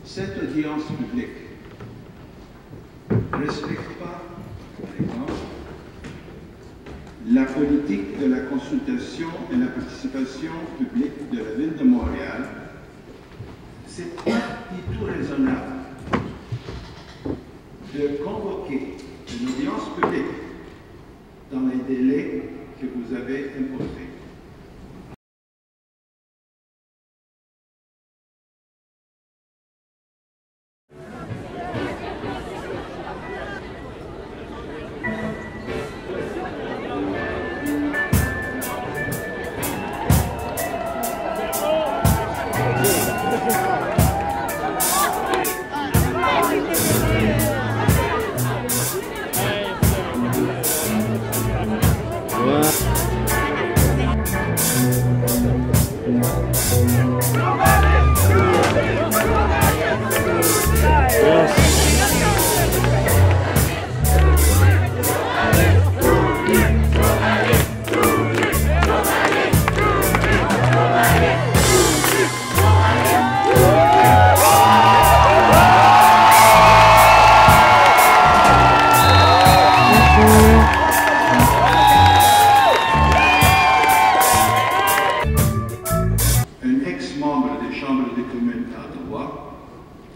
cette audience publique ne respecte pas, par exemple, la politique de la consultation et la participation publique de la Ville de Montréal, c'est pas du tout raisonnable de convoquer une audience publique dans les délais que vous avez imposés.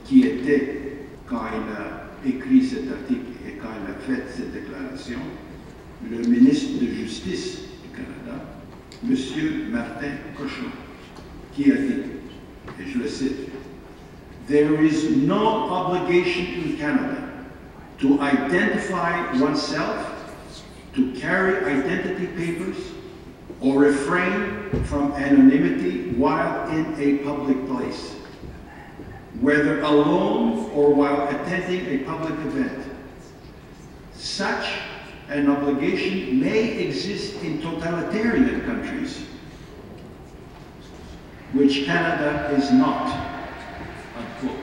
Qui était, quand il a écrit cet article et quand il a fait cette déclaration, le ministre de Justice du Canada, M. Martin Cochon, qui a dit, et je le cite, "There is no obligation in Canada to identify oneself, to carry identity papers, or refrain from anonymity while in a public place, whether alone or while attending a public event. Such an obligation may exist in totalitarian countries, which Canada is not." Unquote.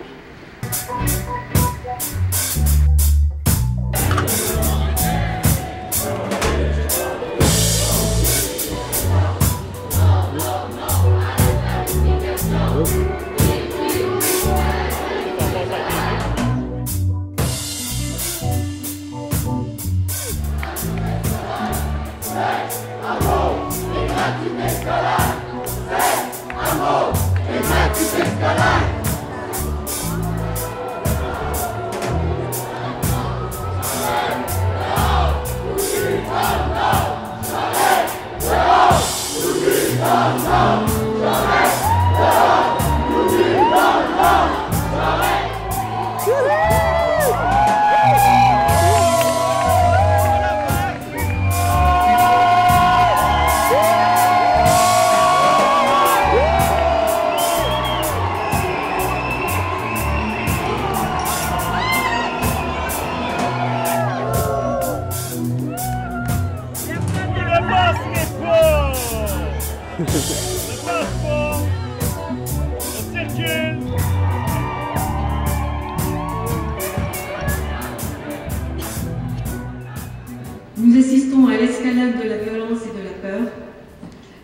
Nous assistons à l'escalade de la violence et de la peur.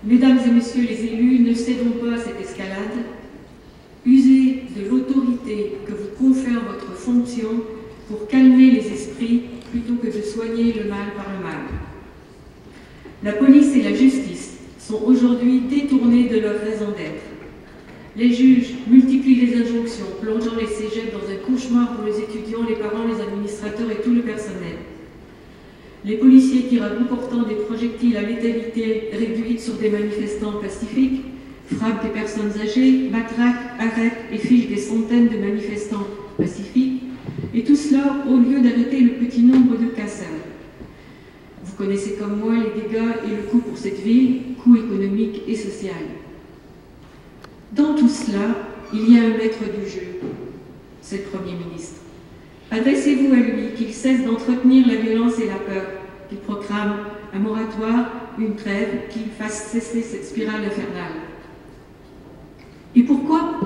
Mesdames et messieurs les élus, ne cédons pas à cette escalade. Usez de l'autorité que vous confère votre fonction pour calmer les esprits plutôt que de soigner le mal par le mal. La police et la justice sont aujourd'hui détournés de leur raison d'être. Les juges multiplient les injonctions, plongeant les cégeps dans un cauchemar pour les étudiants, les parents, les administrateurs et tout le personnel. Les policiers tirent à bout portant des projectiles à létalité réduite sur des manifestants pacifiques, frappent des personnes âgées, matraquent, arrêtent et fichent des centaines de manifestants pacifiques, et tout cela au lieu d'arrêter le petit nombre de casseurs. Vous connaissez comme moi les dégâts et le coût pour cette ville, coût économique et social. Dans tout cela, il y a un maître du jeu, c'est le Premier ministre. Adressez-vous à lui, qu'il cesse d'entretenir la violence et la peur, qu'il proclame un moratoire, une trêve, qu'il fasse cesser cette spirale infernale. Et pourquoi?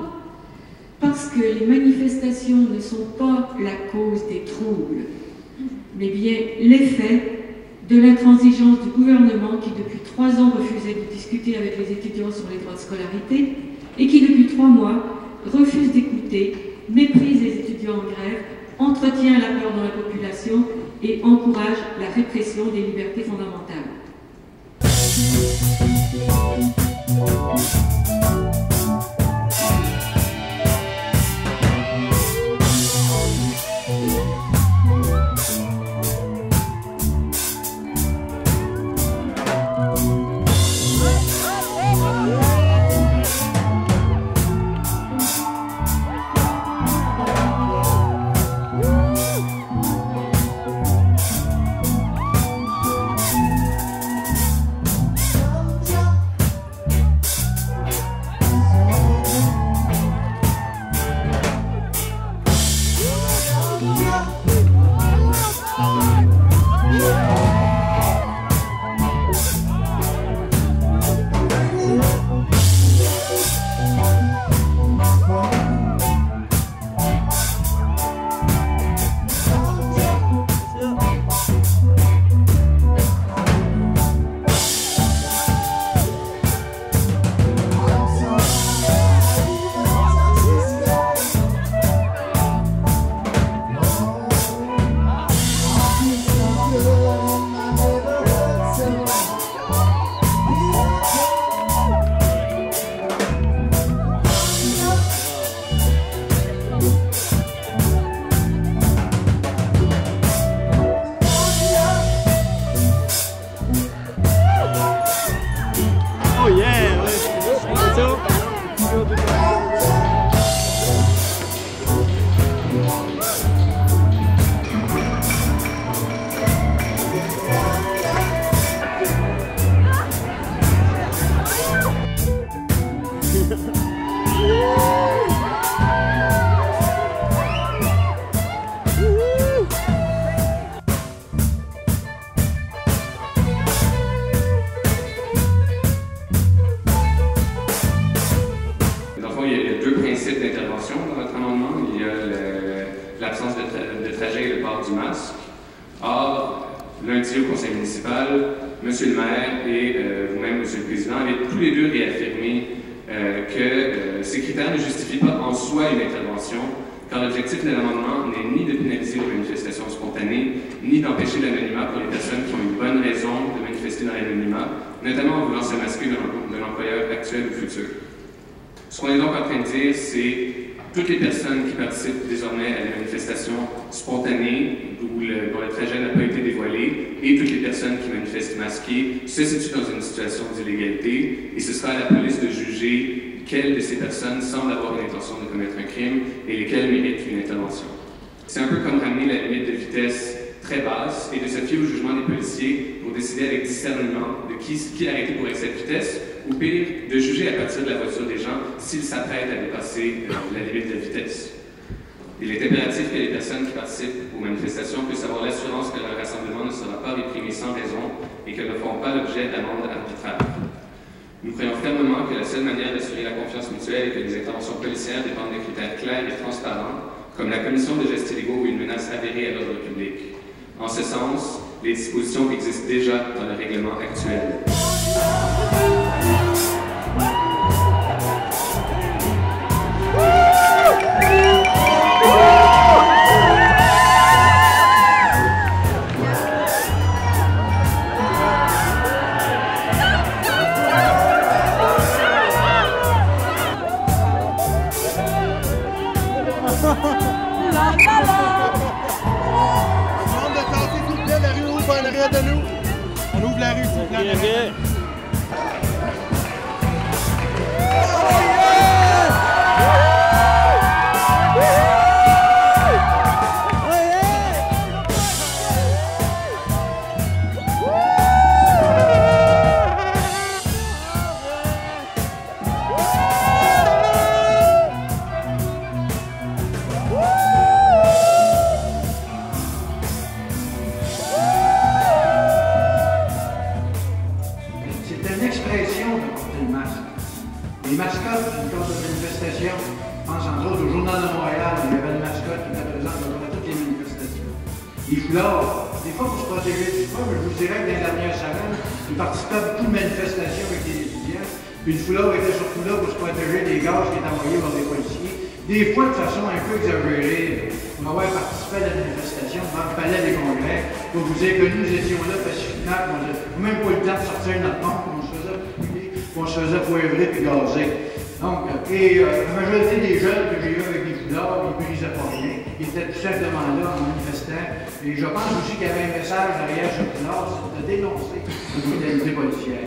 Parce que les manifestations ne sont pas la cause des troubles, mais bien l'effet de l'intransigeance du gouvernement qui depuis 3 ans refusait de discuter avec les étudiants sur les droits de scolarité et qui depuis 3 mois refuse d'écouter méprise les étudiants en grève, entretient la peur dans la population et encourage la répression des libertés fondamentales. l'absence de trajet et le port du masque. Or, lundi au conseil municipal, M. le maire et vous-même, M. le président, avez tous les deux réaffirmé que ces critères ne justifient pas en soi une intervention, car l'objectif de l'amendement n'est ni de pénaliser les manifestations spontanées, ni d'empêcher l'anonymat pour les personnes qui ont une bonne raison de manifester dans l'anonymat, notamment en voulant se masquer de l'employeur actuel ou futur. Ce qu'on est donc en train de dire, c'est toutes les personnes qui participent désormais à des manifestations spontanées dont le trajet n'a pas été dévoilé et toutes les personnes qui manifestent masquées se situent dans une situation d'illégalité et ce sera à la police de juger quelles de ces personnes semblent avoir une intention de commettre un crime et lesquelles méritent une intervention. C'est un peu comme ramener la limite de vitesse très basse et de se fier au jugement des policiers pour décider avec discernement de qui arrêter pour excès de vitesse ou pire, de juger à partir de la voiture des gens s'ils s'apprêtent à dépasser la limite de vitesse. Il est impératif que les personnes qui participent aux manifestations puissent avoir l'assurance que leur rassemblement ne sera pas réprimé sans raison et qu'elles ne feront pas l'objet d'amendes arbitraires. Nous croyons fermement que la seule manière d'assurer la confiance mutuelle est que les interventions policières dépendent de critères clairs et transparents, comme la commission de gestes illégaux ou une menace avérée à l'ordre public. En ce sens, les dispositions existent déjà dans le règlement actuel. On ouvre la rue, s'il vous plaît. Les mascottes, lors de manifestations, je pense entre autres au Journal de Montréal, il y avait une mascotte qui était présente dans toutes les manifestations. Les foulards, des fois pour se protéger du froid, mais je vous dirais que dans les dernières semaines, ils participaient à beaucoup de manifestations avec les étudiants, puis le foulard était surtout là pour se protéger des gaz qui étaient envoyés par des policiers, des fois de façon un peu exagérée, pour avoir participé à la manifestation devant le palais des congrès, pour vous dire que nous étions là pacifiquement, qu'on n'avait même pas eu le temps de sortir notre pompe, qu'on se faisait brûler, qu'on se faisait poivrer puis gazer. Donc, la majorité des jeunes que j'ai eu avec des foulards, ils ne brisaient pas rien. Ils étaient tout simplement là en manifestant. Et je pense aussi qu'il y avait un message derrière ce foulard, c'est de dénoncer la brutalité policière.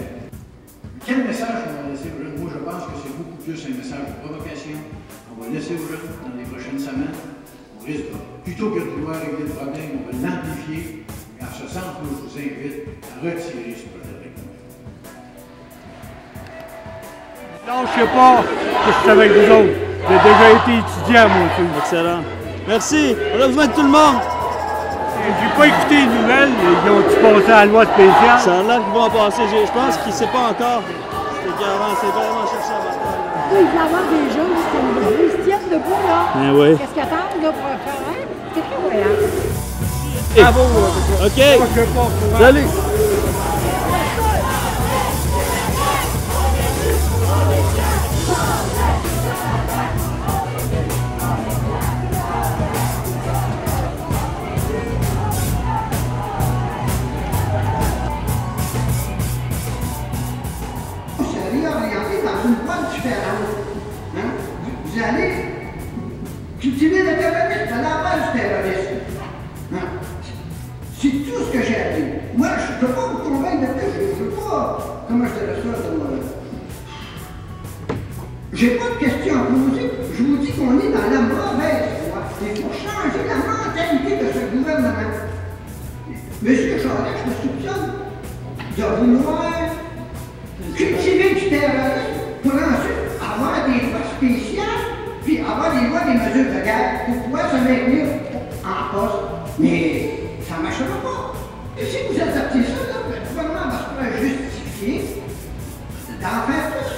Quel message on va laisser aux jeunes? Moi, je pense que c'est beaucoup plus un message de provocation. On va laisser aux jeunes dans les prochaines semaines. On risque, plutôt que de vouloir régler le problème, on va l'amplifier. Et en ce sens, moi, je vous invite à retirer ce projet de règlement. Non, je sais pas que je suis avec vous autres. J'ai déjà été étudiant, moi aussi. Excellent. Merci. On a besoin de tout le monde. J'ai pas écouté les nouvelles. Ils ont-tu passé à la loi spéciale? Ça a l'air qu'ils vont en passer. Je pense qu'il ne sait pas encore. C'est vraiment cherché à bataille. Il va y avoir des jeunes qui se tiennent debout, là. Ben oui. Qu'est-ce qu'ils attendent, là, pour faire un? C'est très voyant. Bravo. OK. Salut. Vous allez cultiver le terrorisme à la base du terrorisme. Hein? C'est tout ce que j'ai à dire. Moi, je ne peux pas vous convaincre de plus. Je ne veux pas. Comment je dirais ça? J'ai pas de questions à poser. Je vous dis qu'on est dans la mauvaise voie. Il faut changer la mentalité de ce gouvernement. Monsieur Charest, je me soupçonne de vouloir cultiver du terrorisme pour ensuite avoir des lois spéciales, puis avoir des lois, des mesures de guerre pour pouvoir se maintenir en poste. Mais ça ne marchera pas. Et si vous adaptez ça, là, le gouvernement va se faire justifier d'en faire plus,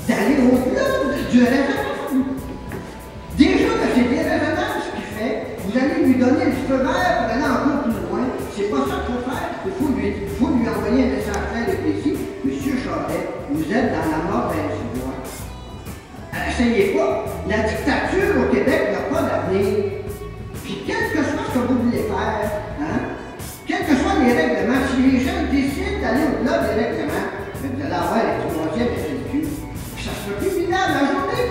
d'aller au-delà du raisonnable. Déjà que c'est déraisonnable ce qu'il fait, vous allez lui donner le feu vert pour aller encore plus loin. C'est pas ça qu'il faut faire. Il faut lui envoyer un message clair et précis. Monsieur Charest, vous êtes dans la mauvaise voie. Essayez pas. La dictature au Québec n'a pas d'avenir. Puis quel que soit ce que vous voulez faire, hein, quels que soient les règlements, si les gens décident d'aller au-delà des règlements, vous allez avoir les troisièmes SNQ. Puis ça sera plus minable. La journée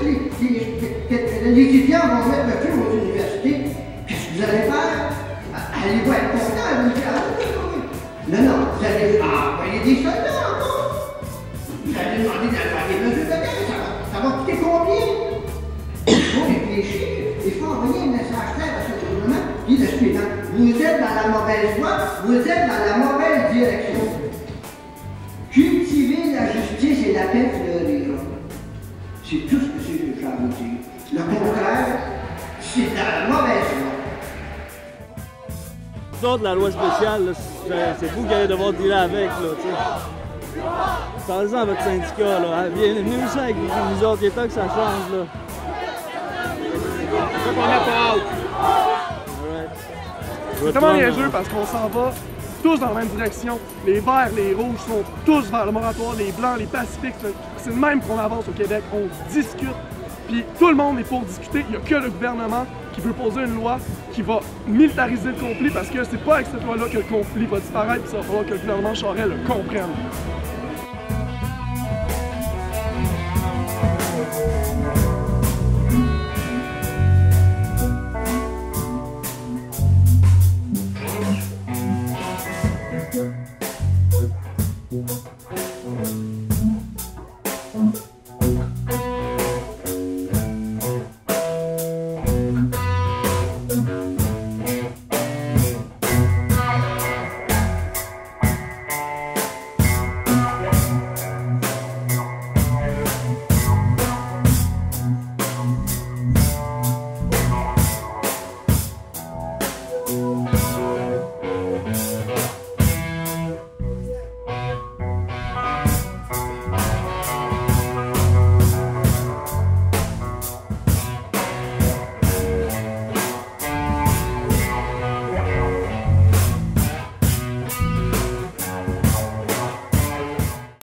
que les étudiants vont mettre le feu aux universités, qu'est-ce que vous allez faire? Allez-vous être content? Vous dire, ah oui, oui. Non, vous allez envoyer des soldats encore. Vous allez demander d'aller faire des mesures de guerre. Ça va coûter combien? Il faut réfléchir. Il faut envoyer un message clair à ce gouvernement qui est le suivant. Vous êtes dans la mauvaise voie, vous êtes dans la mauvaise direction. Cultivez la justice et la paix fleurira. C'est tout ce que j'ai à vous dire. Le contraire, c'est dans la mauvaise voie. Nous autres, la loi spéciale, c'est vous qui allez devoir dealer avec, là, tu sais. Parlez-en à votre syndicat, là. Venez aussi avec nous autres, il est temps que ça change, là. C'est ça qu'on n'a pas hâte. C'est tellement niaiseux parce qu'on s'en va tous dans la même direction. Les verts, les rouges sont tous vers le moratoire, les blancs, les pacifiques. C'est le même qu'on avance au Québec. On discute, puis tout le monde est pour discuter. Il n'y a que le gouvernement qui veut poser une loi qui va militariser le conflit parce que c'est pas avec cette loi-là que le conflit va disparaître, puis ça va falloir que le gouvernement Charest le comprenne.